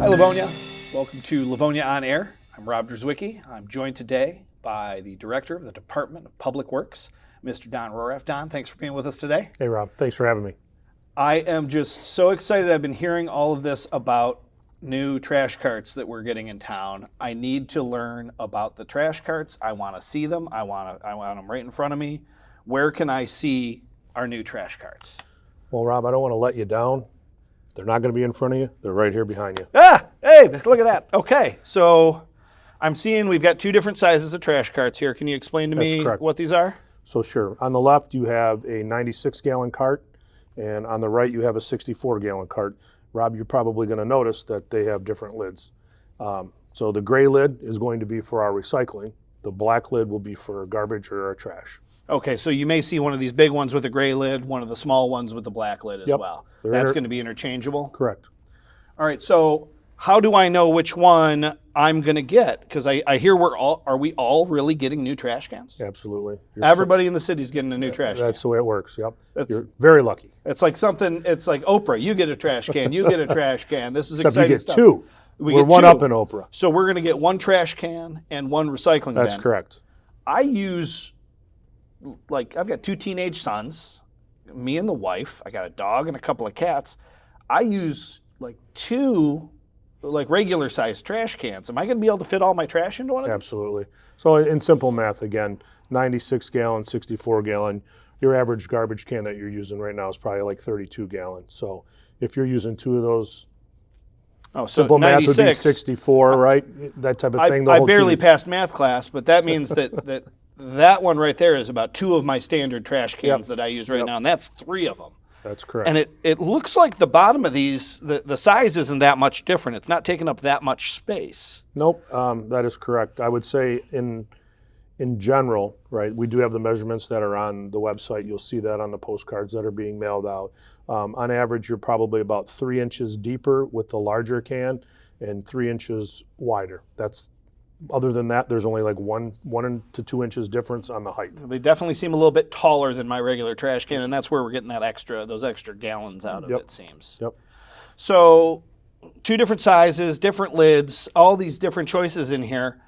Hi, Livonia. Welcome to Livonia On Air. I'm Rob Drzwicki. I'm joined today by the Director of the Department of Public Works, Mr. Don Roraff. Don, thanks for being with us today. Hey, Rob. Thanks for having me. I am just so excited. I've been hearing all of this about new trash carts that we're getting in town. I need to learn about the trash carts. I want to see them. I want them right in front of me. Where can I see our new trash carts? Well, Rob, I don't want to let you down. They're not going to be in front of you. They're right here behind you. Ah, hey, look at that. Okay, so I'm seeing we've got two different sizes of trash carts here. Can you explain to me what these are? So sure. On the left, you have a 96-gallon cart, and on the right, you have a 64-gallon cart. Rob, you're probably going to notice that they have different lids. So the gray lid is going to be for our recycling. The black lid will be for garbage or our trash. Okay, so you may see one of these big ones with a gray lid, one of the small ones with the black lid as well. That's going to be interchangeable? Correct. All right, so how do I know which one I'm going to get? Because I hear are we all really getting new trash cans? Absolutely. Everybody in the city's getting a new trash can. That's the way it works, yep. You're very lucky. It's like Oprah. You get a trash can, you get a trash can. This is Except exciting you get stuff. two. We're one up in Oprah. So we're going to get one trash can and one recycling bin. That's correct. I use... I've got two teenage sons, me and the wife. I got a dog and a couple of cats. I use two regular sized trash cans. Am I going to be able to fit all my trash into one of them? Absolutely. So in simple math, again, 96 gallon, 64 gallon. Your average garbage can that you're using right now is probably like 32 gallons. So if you're using two of those, simple math would be 64, right? That type of thing. I barely passed math class, but that means that one right there is about two of my standard trash cans that I use right now, and that's three of them. That's correct. And it looks like the bottom of these, the size isn't that much different. It's not taking up that much space. Nope, that is correct. I would say in general, right, we do have the measurements that are on the website. You'll see that on the postcards that are being mailed out. On average, you're probably about 3 inches deeper with the larger can and 3 inches wider. Other than that, there's only like 1 to 2 inches difference on the height. They definitely seem a little bit taller than my regular trash can, and that's where we're getting those extra gallons out of it seems. Yep. So, two different sizes, different lids, all these different choices in here.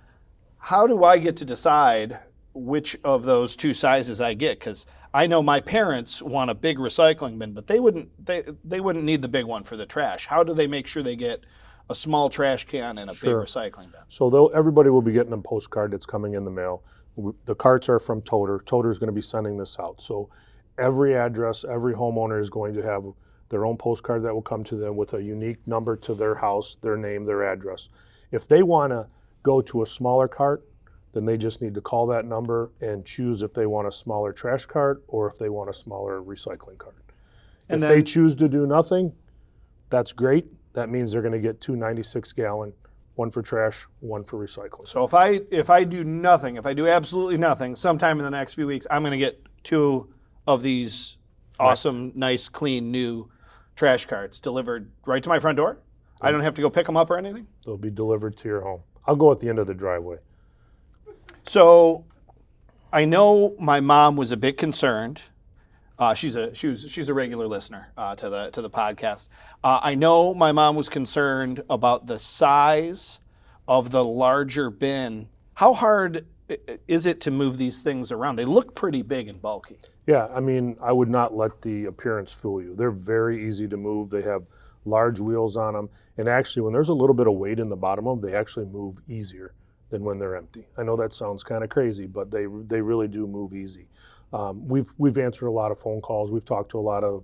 How do I get to decide which of those two sizes I get? Because I know my parents want a big recycling bin, but they wouldn't need the big one for the trash. How do they make sure they get a small trash can and a big recycling bin? So everybody will be getting a postcard that's coming in the mail. The carts are from Toter. Toter's going to be sending this out. So every address, every homeowner is going to have their own postcard that will come to them with a unique number to their house, their name, their address. If they want to go to a smaller cart, then they just need to call that number and choose if they want a smaller trash cart or if they want a smaller recycling cart. If they choose to do nothing, that's great. That means they're going to get two 96-gallon, one for trash, one for recycling. So if I do nothing, if I do absolutely nothing, sometime in the next few weeks, I'm going to get two of these awesome, nice, clean, new trash carts delivered right to my front door? I don't have to go pick them up or anything? They'll be delivered to your home. I'll go at the end of the driveway. So I know my mom was a bit concerned. She's a regular listener to the podcast. I know my mom was concerned about the size of the larger bin. How hard is it to move these things around? They look pretty big and bulky. Yeah, I mean, I would not let the appearance fool you. They're very easy to move. They have large wheels on them, and actually, when there's a little bit of weight in the bottom of them, they actually move easier than when they're empty. I know that sounds kind of crazy, but they really do move easy. We've answered a lot of phone calls. We've talked to a lot of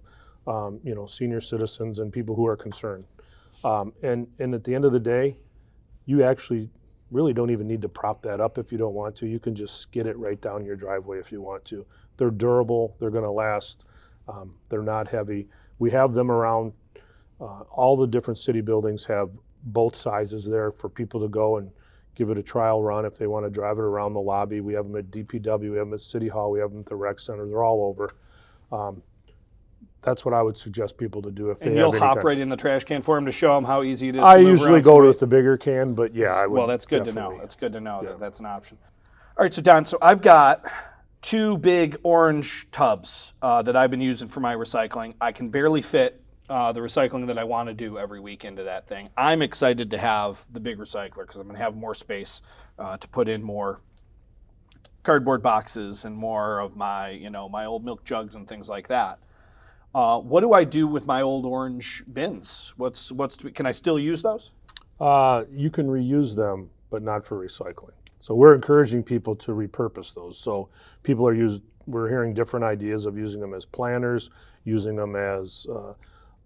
senior citizens and people who are concerned. And at the end of the day, you actually really don't even need to prop that up if you don't want to. You can just skid it right down your driveway if you want to. They're durable. They're going to last. They're not heavy. We have them around. All the different city buildings have both sizes there for people to go and give it a trial run if they want to drive it around the lobby. We have them at DPW, we have them at City Hall, we have them at the rec center. They're all over. That's what I would suggest people to do if they have any. And you'll hop right in the trash can for them to show them how easy it is. I usually go with the bigger can, but yeah, I would. Well, that's good to know. It's good to know that that's an option. All right, so Don, I've got two big orange tubs that I've been using for my recycling. I can barely fit the recycling that I want to do every week into that thing. I'm excited to have the big recycler because I'm going to have more space to put in more cardboard boxes and more of my, my old milk jugs and things like that. What do I do with my old orange bins? Can I still use those? You can reuse them, but not for recycling. So we're encouraging people to repurpose those. So we're hearing different ideas of using them as planters, using them as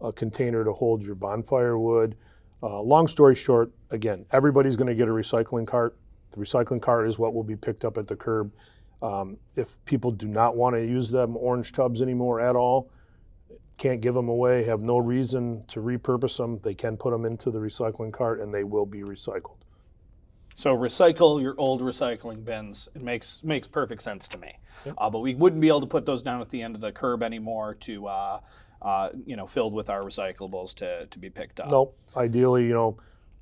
a container to hold your bonfire wood. Long story short, again, everybody's going to get a recycling cart. The recycling cart is what will be picked up at the curb. If people do not want to use them orange tubs anymore at all, can't give them away, have no reason to repurpose them, they can put them into the recycling cart and they will be recycled. So recycle your old recycling bins. It makes perfect sense to me. Yep. But we wouldn't be able to put those down at the end of the curb anymore to, filled with our recyclables to be picked up. No, ideally,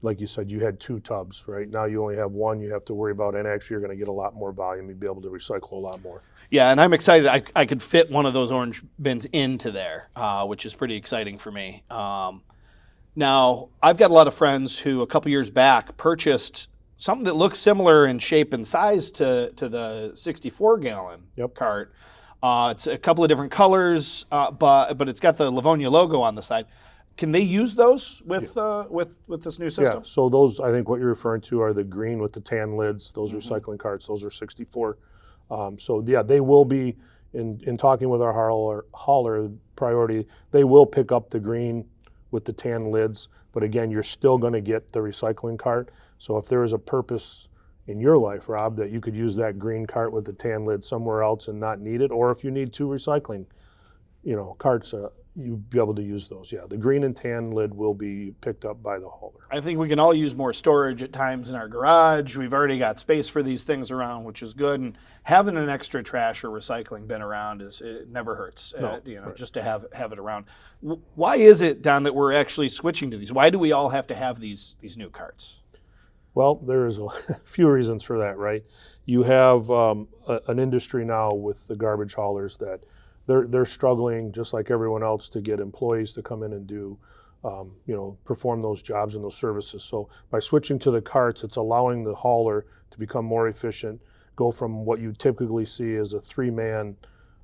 like you said, you had 2 tubs, right? Now you only have 1 you have to worry about, and actually you're going to get a lot more volume. You'll be able to recycle a lot more. Yeah, and I'm excited. I could fit one of those orange bins into there, which is pretty exciting for me. Now, I've got a lot of friends who a couple years back purchased something that looks similar in shape and size to the 64-gallon cart. It's a couple of different colors, but it's got the Livonia logo on the side. Can they use those with this new system? Yeah, so those, I think what you're referring to are the green with the tan lids, those recycling carts, those are 64. So yeah, they will be, in talking with our hauler priority, they will pick up the green with the tan lids, but again, you're still gonna get the recycling cart. So if there is a purpose in your life, Rob, that you could use that green cart with the tan lid somewhere else and not need it, or if you need 2 recycling, carts, you'd be able to use those. Yeah, the green and tan lid will be picked up by the hauler. I think we can all use more storage at times in our garage. We've already got space for these things around, which is good. And having an extra trash or recycling bin around it never hurts. No, right. Just to have it around. Why is it, Don, that we're actually switching to these? Why do we all have to have these new carts? Well, there's a few reasons for that, right? You have an industry now with the garbage haulers that they're struggling, just like everyone else, to get employees to come in and do, perform those jobs and those services. So by switching to the carts, it's allowing the hauler to become more efficient, go from what you typically see as a 3-man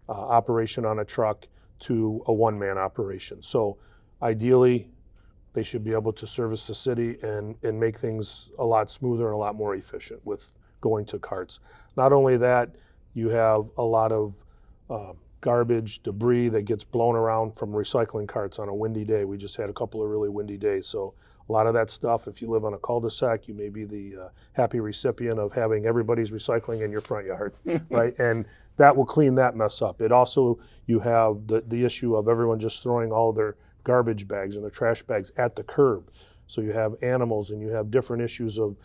operation on a truck to a 1-man operation. So ideally, they should be able to service the city and make things a lot smoother and a lot more efficient with going to carts. Not only that, you have a lot of garbage, debris that gets blown around from recycling carts on a windy day. We just had a couple of really windy days. So a lot of that stuff, if you live on a cul-de-sac, you may be the happy recipient of having everybody's recycling in your front yard, right? And that will clean that mess up. It also, you have the issue of everyone just throwing all their garbage bags and their trash bags at the curb. So you have animals and you have different issues of,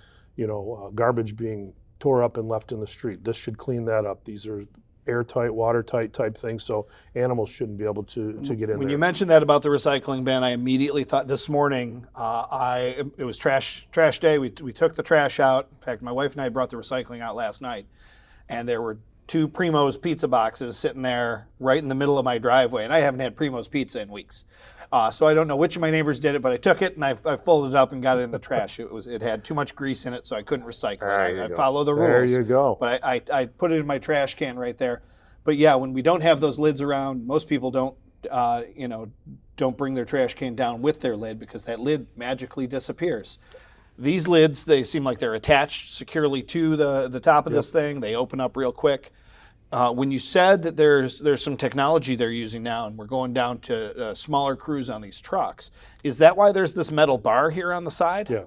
garbage being tore up and left in the street. This should clean that up. These are airtight, watertight type things, so animals shouldn't be able to get in there. When you mentioned that about the recycling bin, I immediately thought this morning, it was trash day. We took the trash out. In fact, my wife and I brought the recycling out last night, and there were 2 Primo's pizza boxes sitting there right in the middle of my driveway, and I haven't had Primo's pizza in weeks. So I don't know which of my neighbors did it, but I took it and I folded it up and got it in the trash. It had too much grease in it, so I couldn't recycle it. I follow the rules. There you go. But I put it in my trash can right there. But yeah, when we don't have those lids around, most people don't bring their trash can down with their lid because that lid magically disappears. These lids, they seem like they're attached securely to the top of this thing. They open up real quick. When you said that there's some technology they're using now and we're going down to smaller crews on these trucks, is that why there's this metal bar here on the side? Yeah,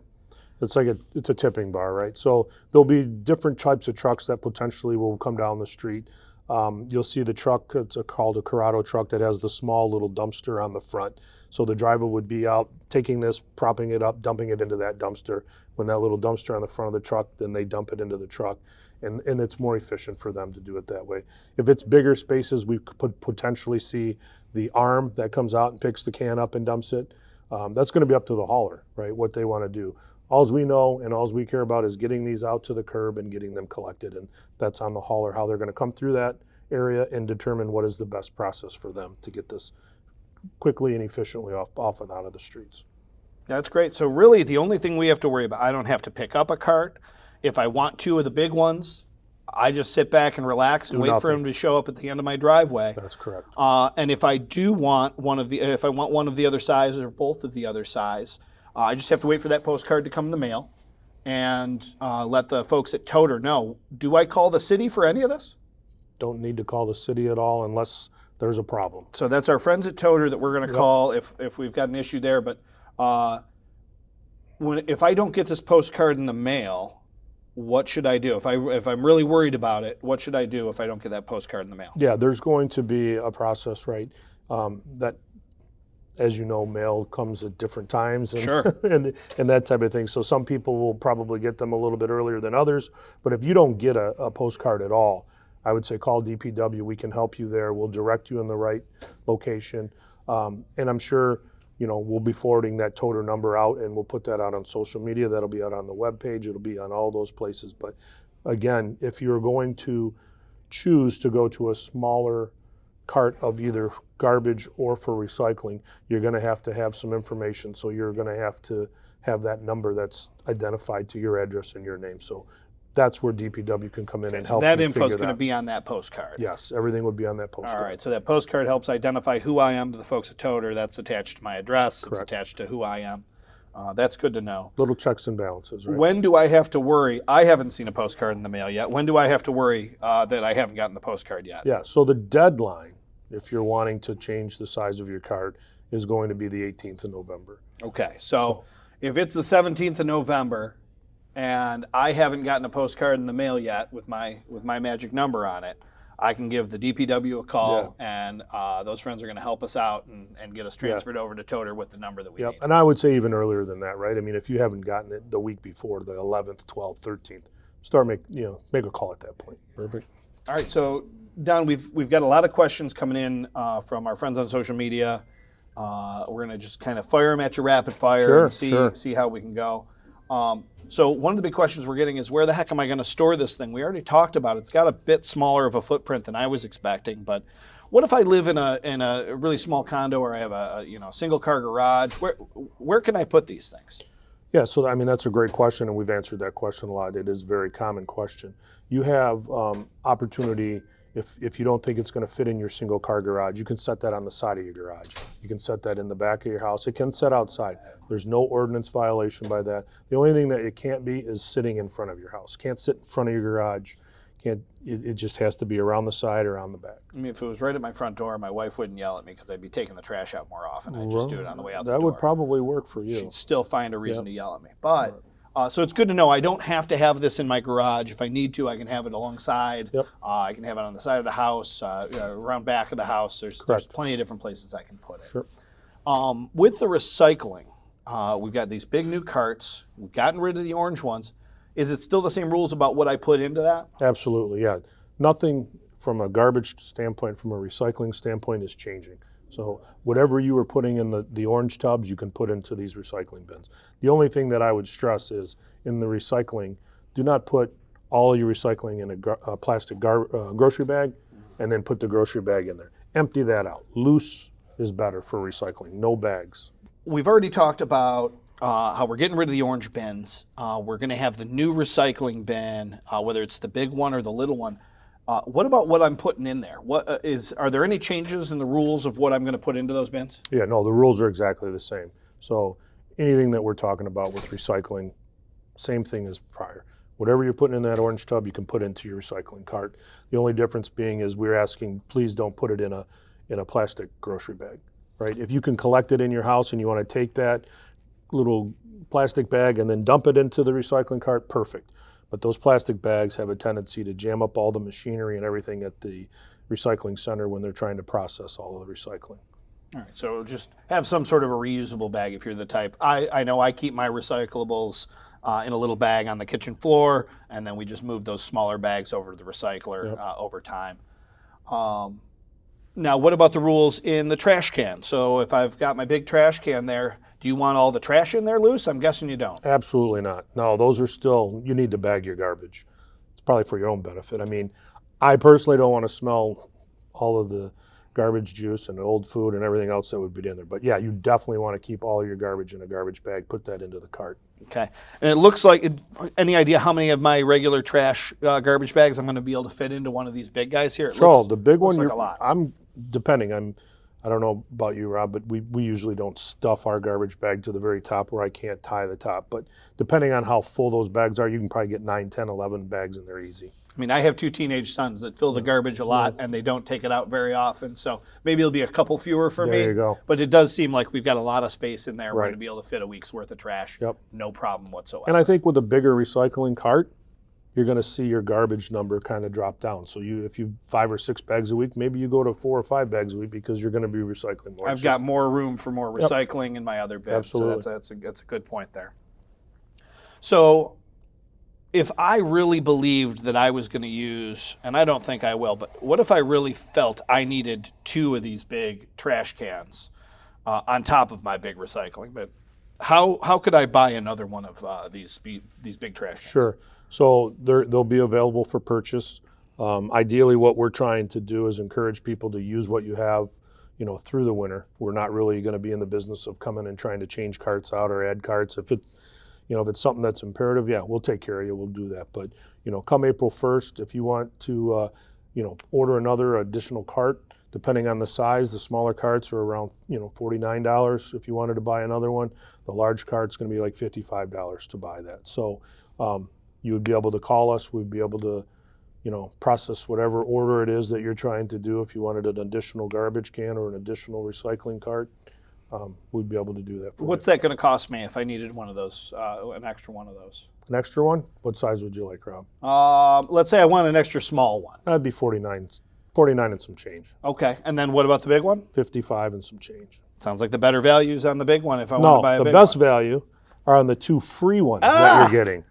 it's a tipping bar, right? So there'll be different types of trucks that potentially will come down the street. You'll see the truck, it's called a Corrado truck that has the small little dumpster on the front. So the driver would be out taking this, propping it up, dumping it into that dumpster. When that little dumpster on the front of the truck, then they dump it into the truck. And it's more efficient for them to do it that way. If it's bigger spaces, we could potentially see the arm that comes out and picks the can up and dumps it. That's going to be up to the hauler, right, what they want to do. All we know and all we care about is getting these out to the curb and getting them collected. And that's on the hauler, how they're going to come through that area and determine what is the best process for them to get this quickly and efficiently off and out of the streets. That's great. So really the only thing we have to worry about, I don't have to pick up a cart. If I want two of the big ones, I just sit back and relax and Do wait for nothing. them to show up at the end of my driveway. That's correct. And if I do want if I want one of the other size or both of the other size, I just have to wait for that postcard to come in the mail and let the folks at Toter know. Do I call the city for any of this? Don't need to call the city at all unless there's a problem. So that's our friends at Toter that we're going to call if we've got an issue there. But if I don't get this postcard in the mail, what should I do? If I'm really worried about it, what should I do if I don't get that postcard in the mail? Yeah, there's going to be a process, right? That, as you know, mail comes at different times and, Sure. and that type of thing. So some people will probably get them a little bit earlier than others. But if you don't get a postcard at all, I would say call DPW. We can help you there. We'll direct you in the right location. And I'm sure, we'll be forwarding that Toter number out, and we'll put that out on social media. That'll be out on the webpage. It'll be on all those places. But again, if you're going to choose to go to a smaller cart of either garbage or for recycling, you're going to have some information. So you're going to have that number that's identified to your address and your name. So that's where DPW can come in and help. That you info is figure going to that. be on that postcard. Yes, everything would be on that postcard. All right, so that postcard helps identify who I am to the folks at Toter. That's attached to my address. Correct. It's attached to who I am. That's good to know. Little checks and balances, right? When do I have to worry? I haven't seen a postcard in the mail yet. When do I have to worry that I haven't gotten the postcard yet? Yeah, so the deadline, if you're wanting to change the size of your cart, is going to be the 18th of November. Okay, so if it's the 17th of November and I haven't gotten a postcard in the mail yet with my magic number on it, I can give the DPW a call, and those friends are going to help us out and get us transferred over to Toter with the number that we need. And I would say even earlier than that, right? I mean, if you haven't gotten it the week before, the 11th, 12th, 13th, make a call at that point. Perfect. All right, so Don, we've got a lot of questions coming in from our friends on social media. We're going to just kind of fire them at you rapid fire and see how we can go. So one of the big questions we're getting is, where the heck am I going to store this thing? We already talked about it. It's got a bit smaller of a footprint than I was expecting, but what if I live in a really small condo, or I have a single car garage? Where can I put these things? Yeah, so I mean, that's a great question, and we've answered that question a lot. It is a very common question. You have opportunity. If you don't think it's going to fit in your single car garage, you can set that on the side of your garage. You can set that in the back of your house. It can set outside. There's no ordinance violation by that. The only thing that it can't be is sitting in front of your house. Can't sit in front of your garage. It just has to be around the side or on the back. I mean, if it was right at my front door, my wife wouldn't yell at me because I'd be taking the trash out more often. I'd just do it on the way out the door. That would probably work for you. She'd still find a reason to yell at me. But so it's good to know I don't have to have this in my garage. If I need to, I can have it alongside. I can have it on the side of the house, around back of the house. There's plenty of different places I can put it. Sure. With the recycling, we've got these big new carts. We've gotten rid of the orange ones. Is it still the same rules about what I put into that? Absolutely, yeah. Nothing from a garbage standpoint, from a recycling standpoint, is changing. So whatever you were putting in the orange tubs, you can put into these recycling bins. The only thing that I would stress is, in the recycling, do not put all your recycling in a plastic grocery bag and then put the grocery bag in there. Empty that out. Loose is better for recycling, no bags. We've already talked about how we're getting rid of the orange bins. We're going to have the new recycling bin, whether it's the big one or the little one. What about what I'm putting in there? Are there any changes in the rules of what I'm going to put into those bins? Yeah, no, the rules are exactly the same. So anything that we're talking about with recycling, same thing as prior. Whatever you're putting in that orange tub, you can put into your recycling cart. The only difference being is we're asking, please don't put it in a plastic grocery bag, right? If you can collect it in your house and you want to take that little plastic bag and then dump it into the recycling cart, perfect. But those plastic bags have a tendency to jam up all the machinery and everything at the recycling center when they're trying to process all of the recycling. All right, so just have some sort of a reusable bag if you're the type. I know I keep my recyclables in a little bag on the kitchen floor, and then we just move those smaller bags over to the recycler over time. Now, what about the rules in the trash can? So if I've got my big trash can there, do you want all the trash in there loose? I'm guessing you don't. Absolutely not. No, those are still, you need to bag your garbage. It's probably for your own benefit. I mean, I personally don't want to smell all of the garbage juice and old food and everything else that would be in there. But yeah, you definitely want to keep all your garbage in a garbage bag, put that into the cart. Okay. And it looks like, any idea how many of my regular trash garbage bags I'm going to be able to fit into one of these big guys here? So the big one, like a lot. I don't know about you, Rob, but we usually don't stuff our garbage bag to the very top where I can't tie the top. But depending on how full those bags are, you can probably get 9, 10, 11 bags in there easy. I mean, I have 2 teenage sons that fill the garbage a lot, and they don't take it out very often. So maybe it'll be a couple fewer for me. There you go. But it does seem like we've got a lot of space in there. We're Right. going to be able to fit a week's worth of trash. Yep. No problem whatsoever. And I think with a bigger recycling cart, you're going to see your garbage number kind of drop down. So if you 5 or 6 bags a week, maybe you go to 4 or 5 bags a week because you're going to be recycling more. I've got more room for more recycling in my other bins. Absolutely. So that's a good point there. So if I really believed that I was going to use, and I don't think I will, but what if I really felt I needed 2 of these big trash cans on top of my big recycling bin? How could I buy another one of these big trash cans? Sure. So they'll be available for purchase. Ideally, what we're trying to do is encourage people to use what you have, through the winter. We're not really going to be in the business of coming and trying to change carts out or add carts. If it's something that's imperative, yeah, we'll take care of you. We'll do that. But come April 1st, if you want to, order another additional cart, depending on the size, the smaller carts are around $49 if you wanted to buy another one. The large cart's going to be like $55 to buy that. So you would be able to call us. We'd be able to, process whatever order it is that you're trying to do. If you wanted an additional garbage can or an additional recycling cart, we'd be able to do that for you. What's that going to cost me if I needed one of those, an extra one of those? An extra one? What size would you like, Rob? Let's say I want an extra small one. That'd be 49 and some change. Okay. And then what about the big one? 55 and some change. Sounds like the better values on the big one if I want to buy a big one. No, the best value are on the 2 free ones that you're getting.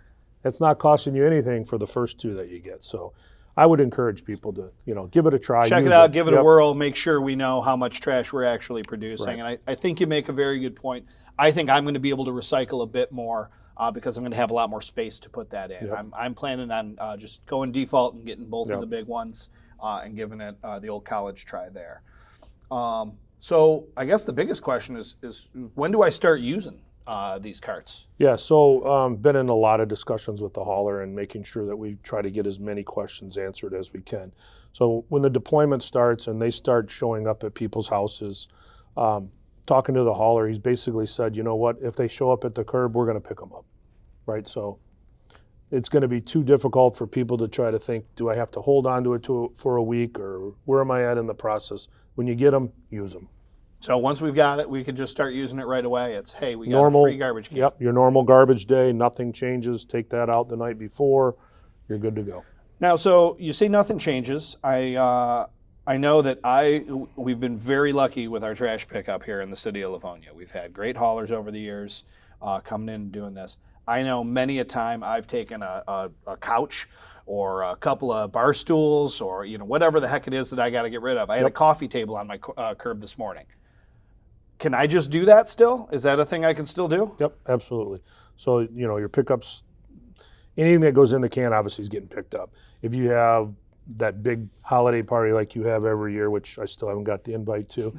It's not costing you anything for the first 2 that you get. So I would encourage people to, give it a try. Check it out, give it a whirl, make sure we know how much trash we're actually producing. Right. And I think you make a very good point. I think I'm going to be able to recycle a bit more because I'm going to have a lot more space to put that in. Yep. I'm planning on just going default and getting both Yep. of the big ones and giving it the old college try there. So I guess the biggest question is when do I start using these carts? Yeah, so been in a lot of discussions with the hauler and making sure that we try to get as many questions answered as we can. So when the deployment starts and they start showing up at people's houses, talking to the hauler, he's basically said, you know what, if they show up at the curb, we're going to pick them up, right? So it's going to be too difficult for people to try to think, do I have to hold on to it for a week or where am I at in the process? When you get them, use them. So once we've got it, we can just start using it right away. It's, hey, we got a free garbage can. Yep, your normal garbage day, nothing changes. Take that out the night before, you're good to go. Now, so you say nothing changes. I know that we've been very lucky with our trash pickup here in the city of Livonia. We've had great haulers over the years coming in and doing this. I know many a time I've taken a couch or a couple of bar stools or whatever the heck it is that I got to get rid of. I had a coffee table on my curb this morning. Can I just do that still? Is that a thing I can still do? Yep, absolutely. So, your pickups, anything that goes in the can obviously is getting picked up. If you have that big holiday party like you have every year, which I still haven't got the invite to,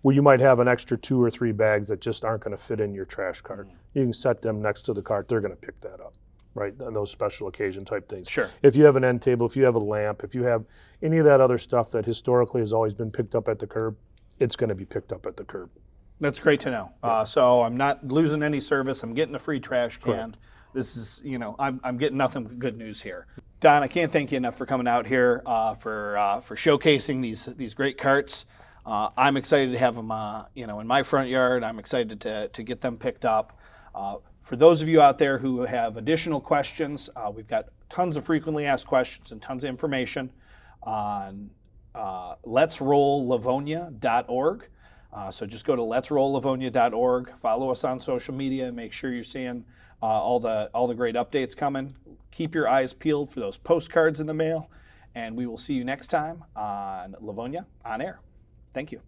where you might have an extra 2 or 3 bags that just aren't going to fit in your trash cart. You can set them next to the cart. They're going to pick that up, right? On those special occasion type things. Sure. If you have an end table, if you have a lamp, if you have any of that other stuff that historically has always been picked up at the curb, it's going to be picked up at the curb. That's great to know. So I'm not losing any service. I'm getting a free trash can. Correct. This is, I'm getting nothing but good news here. Don, I can't thank you enough for coming out here for showcasing these great carts. I'm excited to have them, in my front yard. I'm excited to get them picked up. For those of you out there who have additional questions, we've got tons of frequently asked questions and tons of information on letsrolllivonia.org. So just go to letsrolllivonia.org, follow us on social media, and make sure you're seeing all the great updates coming. Keep your eyes peeled for those postcards in the mail, and we will see you next time on Livonia On Air. Thank you.